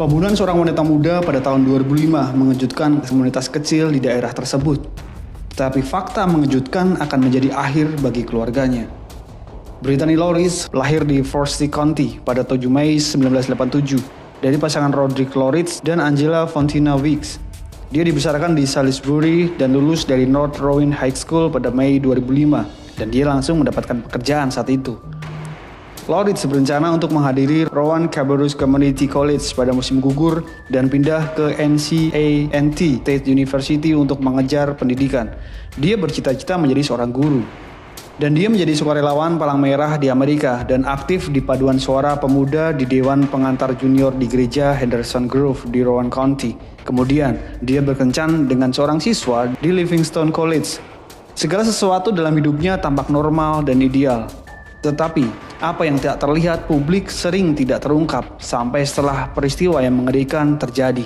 Pembunuhan seorang wanita muda pada tahun 2005 mengejutkan komunitas kecil di daerah tersebut. Tapi fakta mengejutkan akan menjadi akhir bagi keluarganya. Brittany Loritz lahir di Forsyth County pada 7 Mei 1987 dari pasangan Roderick Loritz dan Angela Fontina Weeks. Dia dibesarkan di Salisbury dan lulus dari North Rowan High School pada Mei 2005 dan dia langsung mendapatkan pekerjaan saat itu. Loritz berencana untuk menghadiri Rowan Cabarrus Community College pada musim gugur dan pindah ke NCANT State University untuk mengejar pendidikan. Dia bercita-cita menjadi seorang guru. Dan dia menjadi sukarelawan Palang Merah di Amerika dan aktif di paduan suara pemuda di Dewan Pengantar Junior di gereja Henderson Grove di Rowan County. Kemudian, dia berkencan dengan seorang siswa di Livingstone College. Segala sesuatu dalam hidupnya tampak normal dan ideal. Tetapi, apa yang tidak terlihat publik sering tidak terungkap sampai setelah peristiwa yang mengerikan terjadi.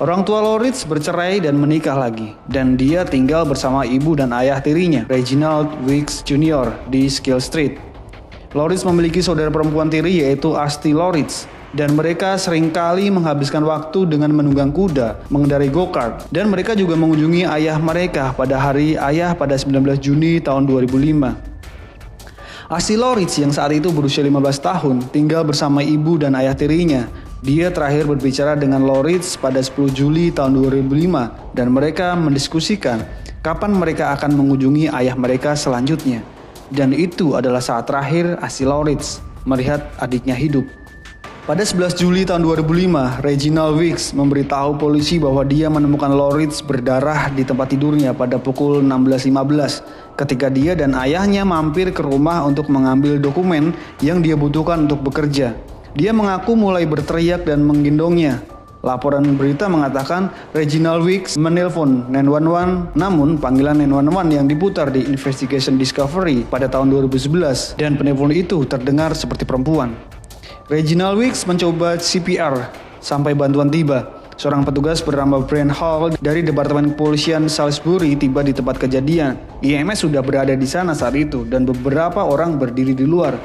Orang tua Loritz bercerai dan menikah lagi, dan dia tinggal bersama ibu dan ayah tirinya, Reginald Weeks Jr. di Skill Street. Loritz memiliki saudara perempuan tiri yaitu Asti Loritz, dan mereka seringkali menghabiskan waktu dengan menunggang kuda, mengendarai go-kart, dan mereka juga mengunjungi ayah mereka pada hari ayah pada 19 Juni tahun 2005. Asti Loritz yang saat itu berusia 15 tahun tinggal bersama ibu dan ayah tirinya. Dia terakhir berbicara dengan Loritz pada 10 Juli tahun 2005 dan mereka mendiskusikan kapan mereka akan mengunjungi ayah mereka selanjutnya. Dan itu adalah saat terakhir Asti Loritz melihat adiknya hidup. Pada 11 Juli tahun 2005, Reginald Weeks memberitahu polisi bahwa dia menemukan Loritz berdarah di tempat tidurnya pada pukul 16.15 ketika dia dan ayahnya mampir ke rumah untuk mengambil dokumen yang dia butuhkan untuk bekerja. Dia mengaku mulai berteriak dan menggendongnya. Laporan berita mengatakan Reginald Weeks menelpon 911, namun panggilan 911 yang diputar di Investigation Discovery pada tahun 2011 dan penelpon itu terdengar seperti perempuan. Reginald Weeks mencoba CPR sampai bantuan tiba. Seorang petugas bernama Brent Hall dari Departemen Kepolisian Salisbury tiba di tempat kejadian. IMS sudah berada di sana saat itu dan beberapa orang berdiri di luar.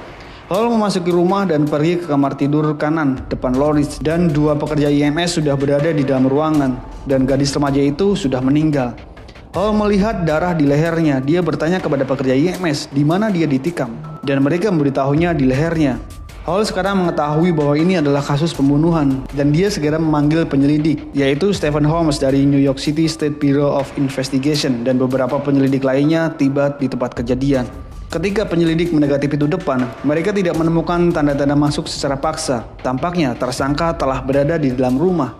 Hall memasuki rumah dan pergi ke kamar tidur kanan depan Loritz dan dua pekerja IMS sudah berada di dalam ruangan dan gadis remaja itu sudah meninggal. Hall melihat darah di lehernya. Dia bertanya kepada pekerja IMS di mana dia ditikam dan mereka memberitahunya di lehernya. Hall sekarang mengetahui bahwa ini adalah kasus pembunuhan dan dia segera memanggil penyelidik yaitu Stephen Holmes dari New York City State Bureau of Investigation dan beberapa penyelidik lainnya tiba di tempat kejadian. Ketika penyelidik mendekati pintu depan, mereka tidak menemukan tanda-tanda masuk secara paksa. Tampaknya tersangka telah berada di dalam rumah.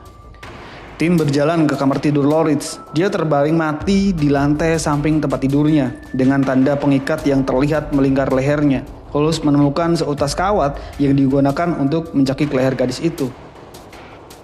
Tim berjalan ke kamar tidur Loritz. Dia terbaring mati di lantai samping tempat tidurnya dengan tanda pengikat yang terlihat melingkar lehernya. Holmes menemukan seutas kawat yang digunakan untuk mencakik leher gadis itu.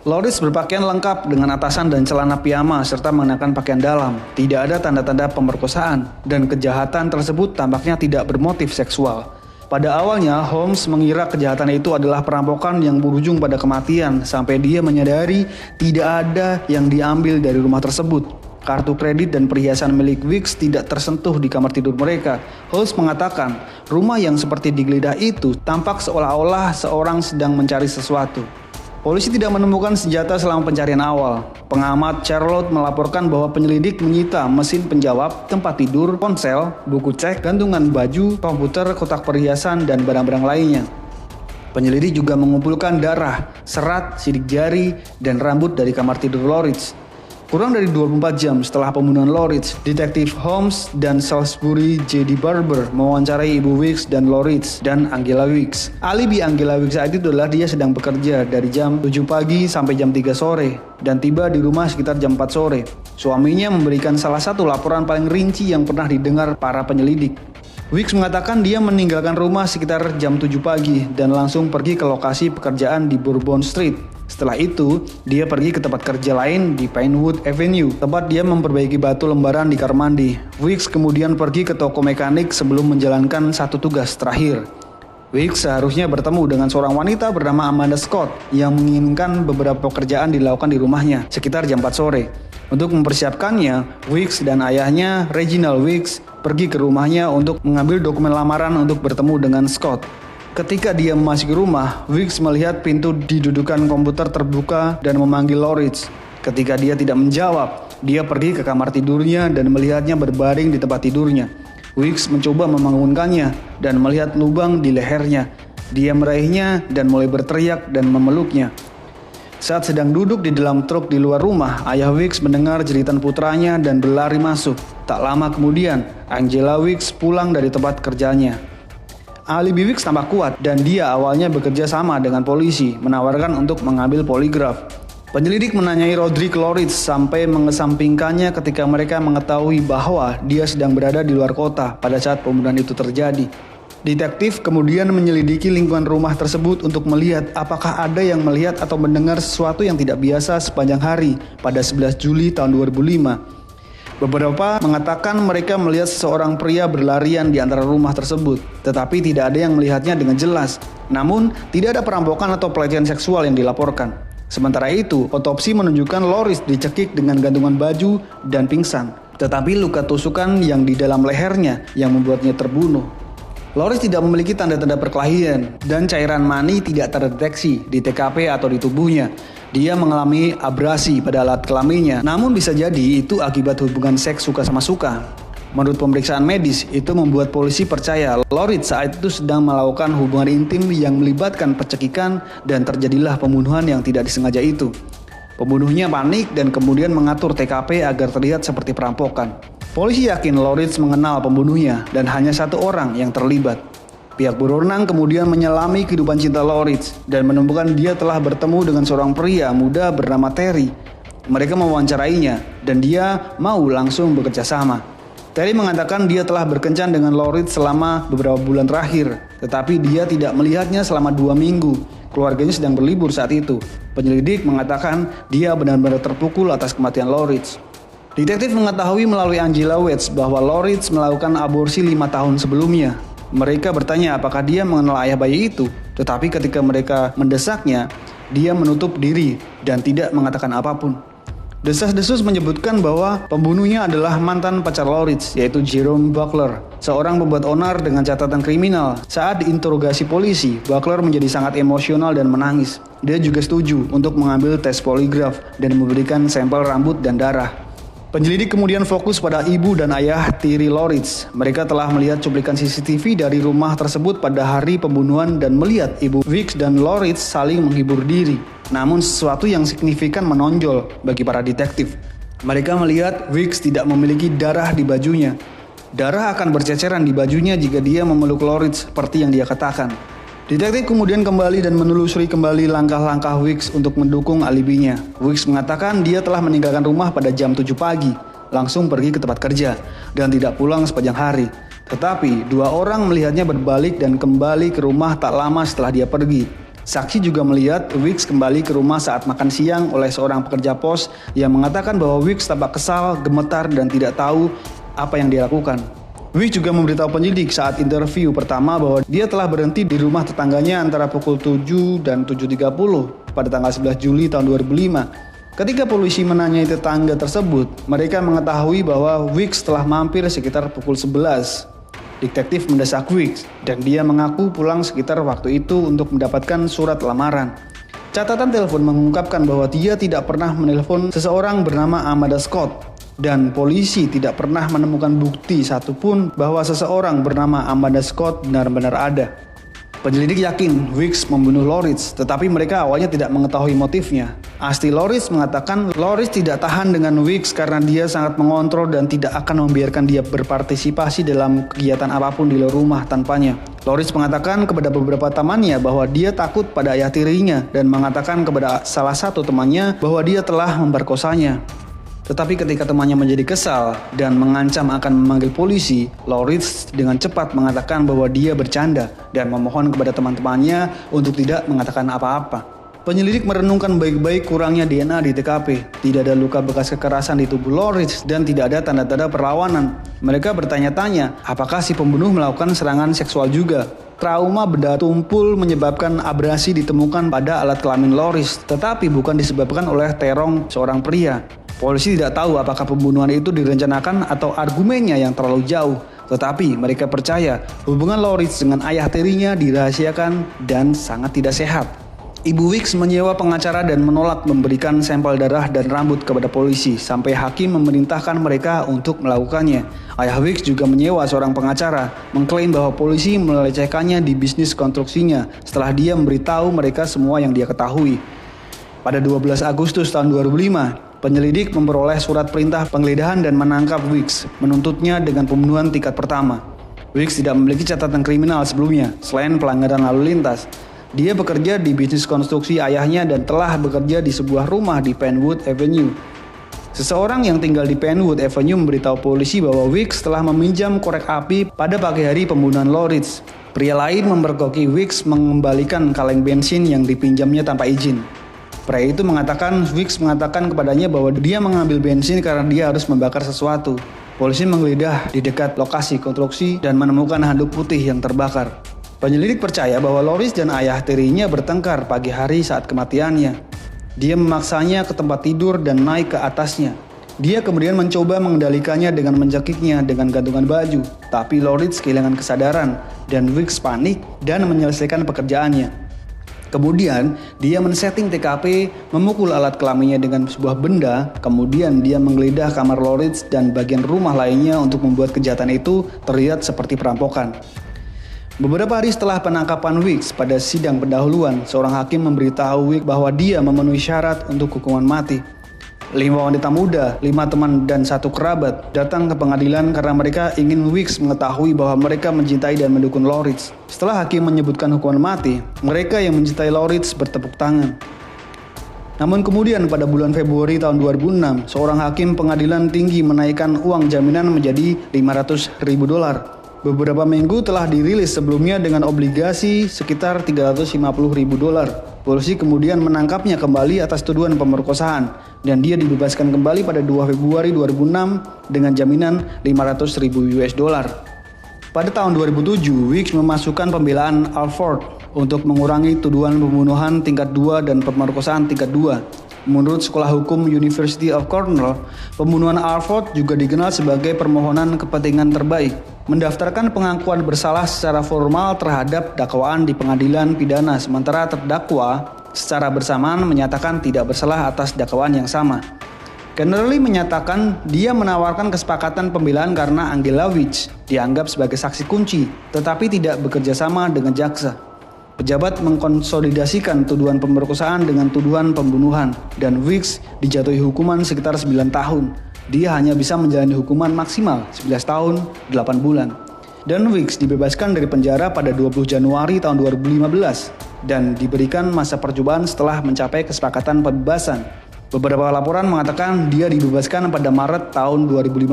Loritz berpakaian lengkap dengan atasan dan celana piyama serta mengenakan pakaian dalam. Tidak ada tanda-tanda pemerkosaan dan kejahatan tersebut tampaknya tidak bermotif seksual. Pada awalnya, Holmes mengira kejahatan itu adalah perampokan yang berujung pada kematian sampai dia menyadari tidak ada yang diambil dari rumah tersebut. Kartu kredit dan perhiasan milik Weeks tidak tersentuh di kamar tidur mereka. Holmes mengatakan, rumah yang seperti digeledah itu tampak seolah-olah seorang sedang mencari sesuatu. Polisi tidak menemukan senjata selama pencarian awal. Pengamat Charlotte melaporkan bahwa penyelidik menyita mesin penjawab, tempat tidur, ponsel, buku cek, gantungan baju, komputer, kotak perhiasan, dan barang-barang lainnya. Penyelidik juga mengumpulkan darah, serat, sidik jari, dan rambut dari kamar tidur Loritz. Kurang dari 24 jam setelah pembunuhan Loritz, Detektif Holmes dan Salisbury J.D. Barber mewawancarai Ibu Weeks dan Loritz dan Angela Weeks. Alibi Angela Weeks saat itu adalah dia sedang bekerja dari jam 7 pagi sampai jam 3 sore dan tiba di rumah sekitar jam 4 sore. Suaminya memberikan salah satu laporan paling rinci yang pernah didengar para penyelidik. Weeks mengatakan dia meninggalkan rumah sekitar jam 7 pagi dan langsung pergi ke lokasi pekerjaan di Bourbon Street. Setelah itu, dia pergi ke tempat kerja lain di Pinewood Avenue, tempat dia memperbaiki batu lembaran di kamar mandi. Weeks kemudian pergi ke toko mekanik sebelum menjalankan satu tugas terakhir. Weeks seharusnya bertemu dengan seorang wanita bernama Amanda Scott yang menginginkan beberapa pekerjaan dilakukan di rumahnya sekitar jam 4 sore. Untuk mempersiapkannya, Weeks dan ayahnya, Reginald Weeks, pergi ke rumahnya untuk mengambil dokumen lamaran untuk bertemu dengan Scott. Ketika dia memasuki rumah, Weeks melihat pintu di dudukan komputer terbuka dan memanggil Loritz. Ketika dia tidak menjawab, dia pergi ke kamar tidurnya dan melihatnya berbaring di tempat tidurnya. Weeks mencoba membangunkannya dan melihat lubang di lehernya. Dia meraihnya dan mulai berteriak dan memeluknya. Saat sedang duduk di dalam truk di luar rumah, ayah Weeks mendengar jeritan putranya dan berlari masuk. Tak lama kemudian, Angela Weeks pulang dari tempat kerjanya. Alibi Weeks tampak kuat dan dia awalnya bekerja sama dengan polisi, menawarkan untuk mengambil poligraf. Penyelidik menanyai Roderick Loritz sampai mengesampingkannya ketika mereka mengetahui bahwa dia sedang berada di luar kota pada saat pembunuhan itu terjadi. Detektif kemudian menyelidiki lingkungan rumah tersebut untuk melihat apakah ada yang melihat atau mendengar sesuatu yang tidak biasa sepanjang hari pada 11 Juli tahun 2005. Beberapa mengatakan mereka melihat seseorang pria berlarian di antara rumah tersebut, tetapi tidak ada yang melihatnya dengan jelas. Namun, tidak ada perampokan atau pelecehan seksual yang dilaporkan. Sementara itu, otopsi menunjukkan Loritz dicekik dengan gantungan baju dan pingsan, tetapi luka tusukan yang di dalam lehernya yang membuatnya terbunuh. Loritz tidak memiliki tanda-tanda perkelahian dan cairan mani tidak terdeteksi di TKP atau di tubuhnya. Dia mengalami abrasi pada alat kelaminnya, namun bisa jadi itu akibat hubungan seks suka sama suka. Menurut pemeriksaan medis, itu membuat polisi percaya Loritz saat itu sedang melakukan hubungan intim yang melibatkan percekikan dan terjadilah pembunuhan yang tidak disengaja itu. Pembunuhnya panik dan kemudian mengatur TKP agar terlihat seperti perampokan. Polisi yakin Loritz mengenal pembunuhnya dan hanya satu orang yang terlibat. Pihak berwenang kemudian menyelami kehidupan cinta Loritz dan menemukan dia telah bertemu dengan seorang pria muda bernama Terry. Mereka mewawancarainya dan dia mau langsung bekerja sama. Terry mengatakan dia telah berkencan dengan Loritz selama beberapa bulan terakhir, tetapi dia tidak melihatnya selama 2 minggu. Keluarganya sedang berlibur saat itu. Penyelidik mengatakan dia benar-benar terpukul atas kematian Loritz. Detektif mengetahui melalui Angela Weeks bahwa Loritz melakukan aborsi 5 tahun sebelumnya. Mereka bertanya apakah dia mengenal ayah bayi itu, tetapi ketika mereka mendesaknya, dia menutup diri dan tidak mengatakan apapun. Desas-desus menyebutkan bahwa pembunuhnya adalah mantan pacar Loritz, yaitu Jerome Buckler, seorang pembuat onar dengan catatan kriminal. Saat diinterogasi polisi, Buckler menjadi sangat emosional dan menangis. Dia juga setuju untuk mengambil tes poligraf dan memberikan sampel rambut dan darah. Penyelidik kemudian fokus pada ibu dan ayah Terry Loritz. Mereka telah melihat cuplikan CCTV dari rumah tersebut pada hari pembunuhan dan melihat ibu Weeks dan Loritz saling menghibur diri. Namun sesuatu yang signifikan menonjol bagi para detektif. Mereka melihat Weeks tidak memiliki darah di bajunya. Darah akan berceceran di bajunya jika dia memeluk Loritz seperti yang dia katakan. Detektif kemudian kembali dan menelusuri kembali langkah-langkah Weeks untuk mendukung alibinya. Weeks mengatakan dia telah meninggalkan rumah pada jam 7 pagi, langsung pergi ke tempat kerja, dan tidak pulang sepanjang hari. Tetapi 2 orang melihatnya berbalik dan kembali ke rumah tak lama setelah dia pergi. Saksi juga melihat Weeks kembali ke rumah saat makan siang oleh seorang pekerja pos yang mengatakan bahwa Weeks tampak kesal, gemetar, dan tidak tahu apa yang dia lakukan. Weeks juga memberitahu penyelidik saat interview pertama bahwa dia telah berhenti di rumah tetangganya antara pukul 7 dan 7.30 pada tanggal 11 Juli tahun 2005. Ketika polisi menanyai tetangga tersebut, mereka mengetahui bahwa Weeks telah mampir sekitar pukul 11. Detektif mendesak Weeks dan dia mengaku pulang sekitar waktu itu untuk mendapatkan surat lamaran. Catatan telepon mengungkapkan bahwa dia tidak pernah menelpon seseorang bernama Amanda Scott. Dan polisi tidak pernah menemukan bukti satupun bahwa seseorang bernama Amanda Scott benar-benar ada. Penyelidik yakin Weeks membunuh Loritz, tetapi mereka awalnya tidak mengetahui motifnya. Asli Loritz mengatakan Loritz tidak tahan dengan Weeks karena dia sangat mengontrol dan tidak akan membiarkan dia berpartisipasi dalam kegiatan apapun di luar rumah tanpanya. Loritz mengatakan kepada beberapa temannya bahwa dia takut pada ayah tirinya dan mengatakan kepada salah satu temannya bahwa dia telah memperkosanya. Tetapi ketika temannya menjadi kesal dan mengancam akan memanggil polisi, Loritz dengan cepat mengatakan bahwa dia bercanda dan memohon kepada teman-temannya untuk tidak mengatakan apa-apa. Penyelidik merenungkan baik-baik kurangnya DNA di TKP. Tidak ada luka bekas kekerasan di tubuh Loritz dan tidak ada tanda-tanda perlawanan. Mereka bertanya-tanya, apakah si pembunuh melakukan serangan seksual juga? Trauma benda tumpul menyebabkan abrasi ditemukan pada alat kelamin Loritz, tetapi bukan disebabkan oleh terong seorang pria. Polisi tidak tahu apakah pembunuhan itu direncanakan atau argumennya yang terlalu jauh. Tetapi mereka percaya hubungan Loritz dengan ayah tirinya dirahasiakan dan sangat tidak sehat. Ibu Weeks menyewa pengacara dan menolak memberikan sampel darah dan rambut kepada polisi sampai hakim memerintahkan mereka untuk melakukannya. Ayah Weeks juga menyewa seorang pengacara, mengklaim bahwa polisi melecehkannya di bisnis konstruksinya setelah dia memberitahu mereka semua yang dia ketahui. Pada 12 Agustus tahun 2005, penyelidik memperoleh surat perintah penggeledahan dan menangkap Weeks, menuntutnya dengan pembunuhan tingkat pertama. Weeks tidak memiliki catatan kriminal sebelumnya selain pelanggaran lalu lintas. Dia bekerja di bisnis konstruksi ayahnya dan telah bekerja di sebuah rumah di Penwood Avenue. Seseorang yang tinggal di Penwood Avenue memberitahu polisi bahwa Weeks telah meminjam korek api pada pagi hari pembunuhan Loritz. Pria lain memergoki Weeks mengembalikan kaleng bensin yang dipinjamnya tanpa izin. Pria itu mengatakan Weeks mengatakan kepadanya bahwa dia mengambil bensin karena dia harus membakar sesuatu. Polisi menggeledah di dekat lokasi konstruksi dan menemukan handuk putih yang terbakar. Penyelidik percaya bahwa Loritz dan ayah tirinya bertengkar pagi hari saat kematiannya. Dia memaksanya ke tempat tidur dan naik ke atasnya. Dia kemudian mencoba mengendalikannya dengan mencekiknya dengan gantungan baju. Tapi Loritz kehilangan kesadaran dan Weeks panik dan menyelesaikan pekerjaannya. Kemudian dia men-setting TKP, memukul alat kelaminnya dengan sebuah benda. Kemudian dia menggeledah kamar Loritz dan bagian rumah lainnya untuk membuat kejahatan itu terlihat seperti perampokan. Beberapa hari setelah penangkapan Weeks pada sidang pendahuluan, seorang hakim memberitahu Weeks bahwa dia memenuhi syarat untuk hukuman mati. 5 wanita muda, 5 teman dan 1 kerabat datang ke pengadilan karena mereka ingin Weeks mengetahui bahwa mereka mencintai dan mendukung Loritz. Setelah hakim menyebutkan hukuman mati, mereka yang mencintai Loritz bertepuk tangan. Namun kemudian pada bulan Februari tahun 2006, seorang hakim pengadilan tinggi menaikkan uang jaminan menjadi $500.000. Beberapa minggu telah dirilis sebelumnya dengan obligasi sekitar $350.000. Polisi kemudian menangkapnya kembali atas tuduhan pemerkosaan dan dia dibebaskan kembali pada 2 Februari 2006 dengan jaminan $500.000. Pada tahun 2007, Weeks memasukkan pembelaan Alford untuk mengurangi tuduhan pembunuhan tingkat 2 dan pemerkosaan tingkat 2. Menurut Sekolah Hukum University of Cornell, pembunuhan Alford juga dikenal sebagai permohonan kepentingan terbaik, mendaftarkan pengakuan bersalah secara formal terhadap dakwaan di pengadilan pidana, sementara terdakwa secara bersamaan menyatakan tidak bersalah atas dakwaan yang sama. Kennerly menyatakan dia menawarkan kesepakatan pembelaan karena Angela Weeks dianggap sebagai saksi kunci, tetapi tidak bekerja sama dengan jaksa. Pejabat mengkonsolidasikan tuduhan pemerkosaan dengan tuduhan pembunuhan dan Weeks dijatuhi hukuman sekitar 9 tahun. Dia hanya bisa menjalani hukuman maksimal 11 tahun 8 bulan. Dan Weeks dibebaskan dari penjara pada 20 Januari tahun 2015 dan diberikan masa percobaan setelah mencapai kesepakatan pembebasan. Beberapa laporan mengatakan dia dibebaskan pada Maret tahun 2015.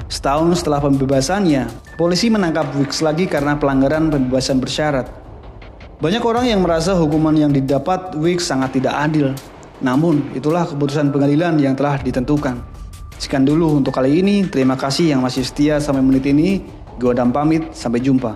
Setahun setelah pembebasannya, polisi menangkap Weeks lagi karena pelanggaran pembebasan bersyarat. Banyak orang yang merasa hukuman yang didapat Weeks sangat tidak adil. Namun, itulah keputusan pengadilan yang telah ditentukan. Sekian dulu untuk kali ini. Terima kasih yang masih setia sampai menit ini. Gue Adam pamit. Sampai jumpa.